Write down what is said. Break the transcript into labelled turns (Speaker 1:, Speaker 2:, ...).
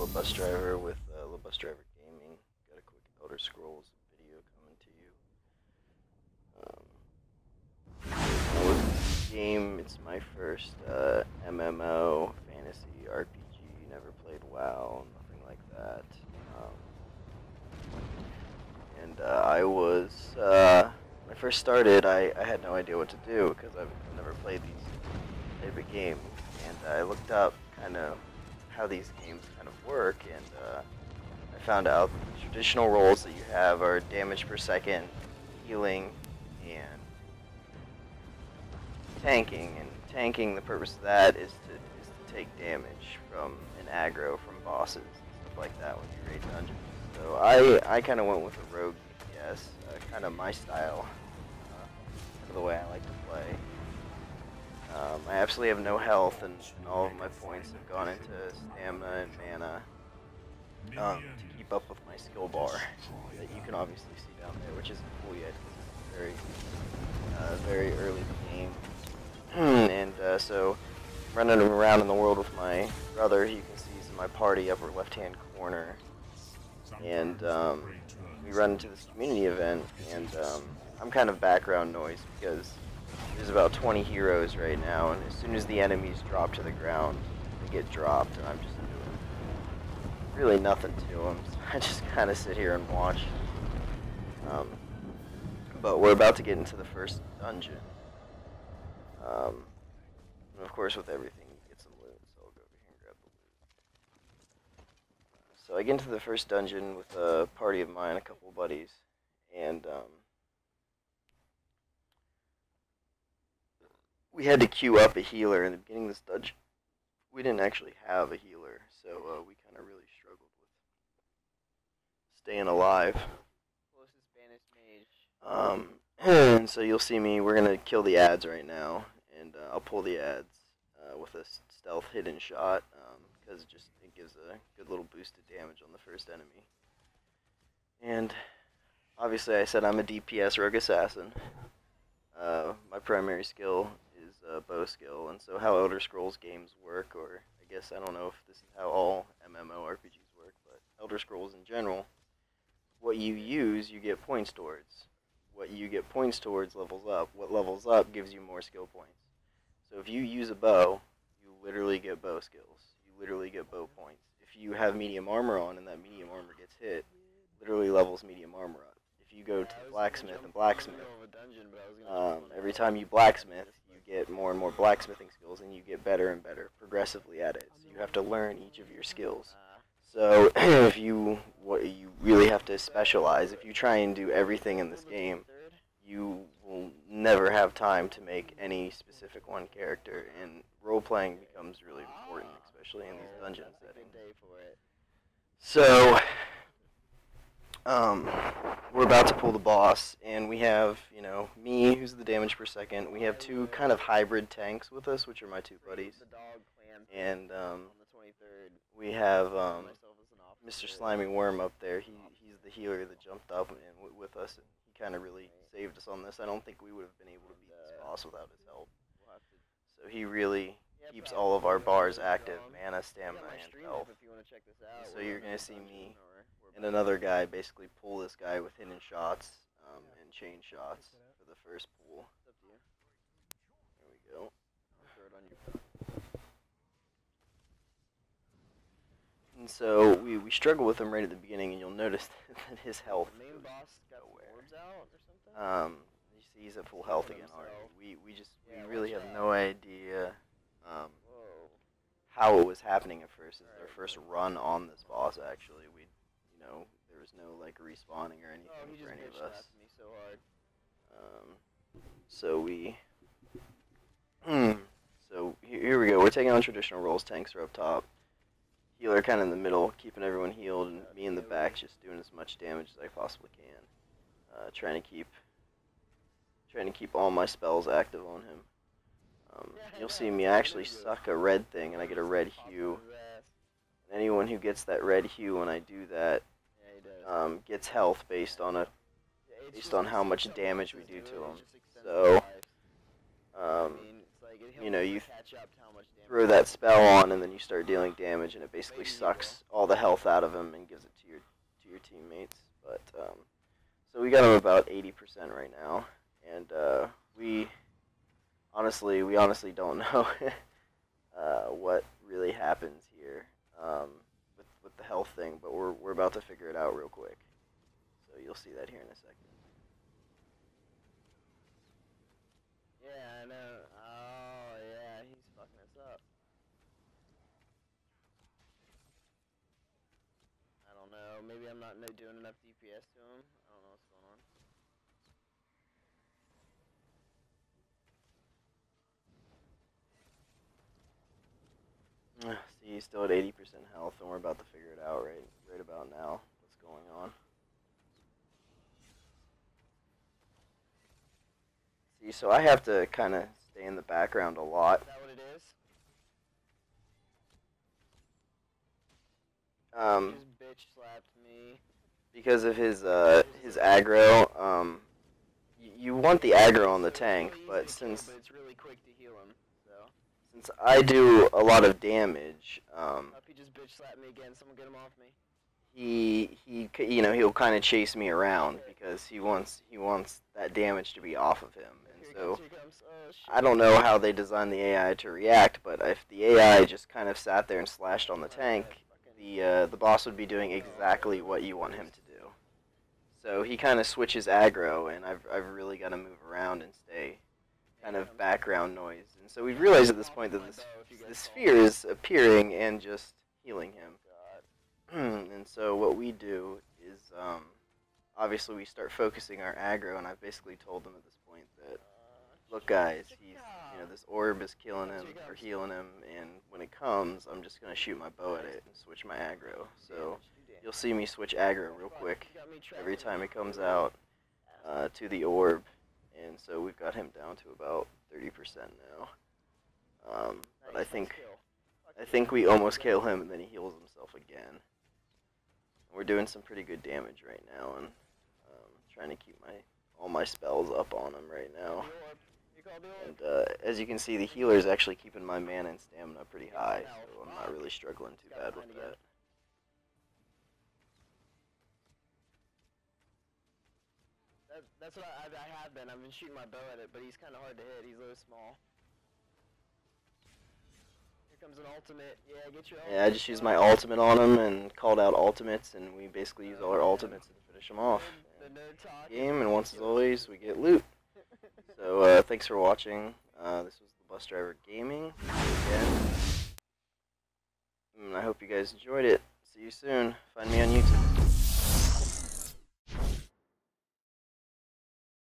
Speaker 1: Little Bus Driver with Little Bus Driver Gaming. Got a quick Elder Scrolls video coming to you. This game, it's my first MMO, fantasy, RPG, never played WoW, nothing like that. When I first started, I had no idea what to do because I've never played these type of games. And I looked up kind of how these games kind of work, and I found out the traditional roles that you have are damage per second, healing, and tanking. And tanking, the purpose of that is to take damage from an aggro from bosses and stuff like that when you raid dungeons. So I kind of went with a rogue DPS, kind of my style, kind of the way I like to play. I absolutely have no health, and all of my points have gone into stamina and mana to keep up with my skill bar that you can obviously see down there, which isn't cool yet because it's very early in the game. And so running around in the world with my brother, you can see he's in my party upper left-hand corner, and we run into this community event, and I'm kind of background noise because there's about 20 heroes right now, and as soon as the enemies drop to the ground, they get dropped, and I'm just doing really nothing to them. So I just kind of sit here and watch. But we're about to get into the first dungeon. And of course, with everything, you get some loot, so I'll go over here and grab the loot. So I get into the first dungeon with a party of mine, a couple buddies, and we had to queue up a healer in the beginning of this dungeon. We didn't actually have a healer, so we kind of really struggled with staying alive. And so you'll see me, we're going to kill the ads right now, and I'll pull the ads with a stealth hidden shot, because it gives a good little boost of damage on the first enemy. And obviously I said I'm a DPS rogue assassin. My primary skill is bow skill, and so how Elder Scrolls games work, or I guess I don't know if this is how all MMORPGs work, but Elder Scrolls in general, what you use, you get points towards. What you get points towards levels up. What levels up gives you more skill points. So if you use a bow, you literally get bow skills. You literally get bow points. If you have medium armor on and that medium armor gets hit, literally levels medium armor up. If you go to the blacksmith and blacksmith, every time you blacksmith, you get more and more blacksmithing skills, and you get better and better progressively at it. So you have to learn each of your skills. So if you really have to specialize. If you try and do everything in this game, you will never have time to make any specific one character, and role-playing becomes really important, especially in these dungeon settings. So we're about to pull the boss, and we have, me, who's the damage per second. We have two kind of hybrid tanks with us, which are my two buddies. And we have Mr. Slimy Worm up there. He's the healer that jumped up and with us. He kind of really saved us on this. I don't think we would have been able to beat this boss without his help. So he really keeps all of our bars active, mana, stamina, and health. So you're going to see me and another guy basically pull this guy with hidden shots and chain shots for the first pull. There we go. And so we struggle with him right at the beginning, and you'll notice that his health goes nowhere. You see he's at full health again already. We really have no idea how it was happening at first. It's our first run on this boss, actually. There was no like respawning or anything for any of us. So here we go. We're taking on traditional roles. Tanks are up top. Healer kind of in the middle, keeping everyone healed, and me in the back just doing as much damage as I possibly can. Trying to keep all my spells active on him. You'll see me actually suck a red thing, and I get a red hue. And anyone who gets that red hue when I do that gets health based on how much damage we do to them. So you know, you throw that spell on and then you start dealing damage, and it basically sucks all the health out of him and gives it to your teammates. But so we got him about 80% right now, and we honestly don't know what really happens here with the health thing, but we're about to figure it out real quick. So you'll see that here in a second. Yeah, I know. Oh, yeah, he's fucking us up. I don't know. Maybe I'm not doing enough DPS to him. I don't know what's going on. See, he's still at 80% health, and we're about to figure it out right about now. What's going on? See, so I have to kind of stay in the background a lot. Is that what it is? Just bitch slapped me. Because of his aggro. You want the aggro on the tank, but since it's really quick to heal him, so since I do a lot of damage, he just bitch slapped me again. Someone get him off me. He you know, he'll kind of chase me around because he wants that damage to be off of him. And so I don't know how they designed the AI to react, but if the AI just kind of sat there and slashed on the tank, the boss would be doing exactly what you want him to do. So he kind of switches aggro, and I've really got to move around and stay kind of background noise. And so we've realized at this point that this sphere is appearing and just healing him. And so what we do is, obviously we start focusing our aggro, and I've basically told them at this point that, look guys, this orb is killing him, or healing him, and when it comes, I'm just going to shoot my bow at it and switch my aggro. So you'll see me switch aggro real quick every time it comes out to the orb, and so we've got him down to about 30% now. But I think we almost kill him, and then he heals himself again. We're doing some pretty good damage right now, and trying to keep all my spells up on him right now. And as you can see, the healer is actually keeping my mana and stamina pretty high, so I'm not really struggling too bad with that. That's what I have been. I've been shooting my bow at it, but he's kind of hard to hit. He's low small. Here comes an ultimate. Yeah, get your ultimate. Yeah, I just used my ultimate on him and called out ultimates, and we basically use all our ultimates to finish him off. Game, and once as always, we get loot. So, thanks for watching. This was the Bus Driver Gaming. Again. I hope you guys enjoyed it. See you soon. Find me on YouTube.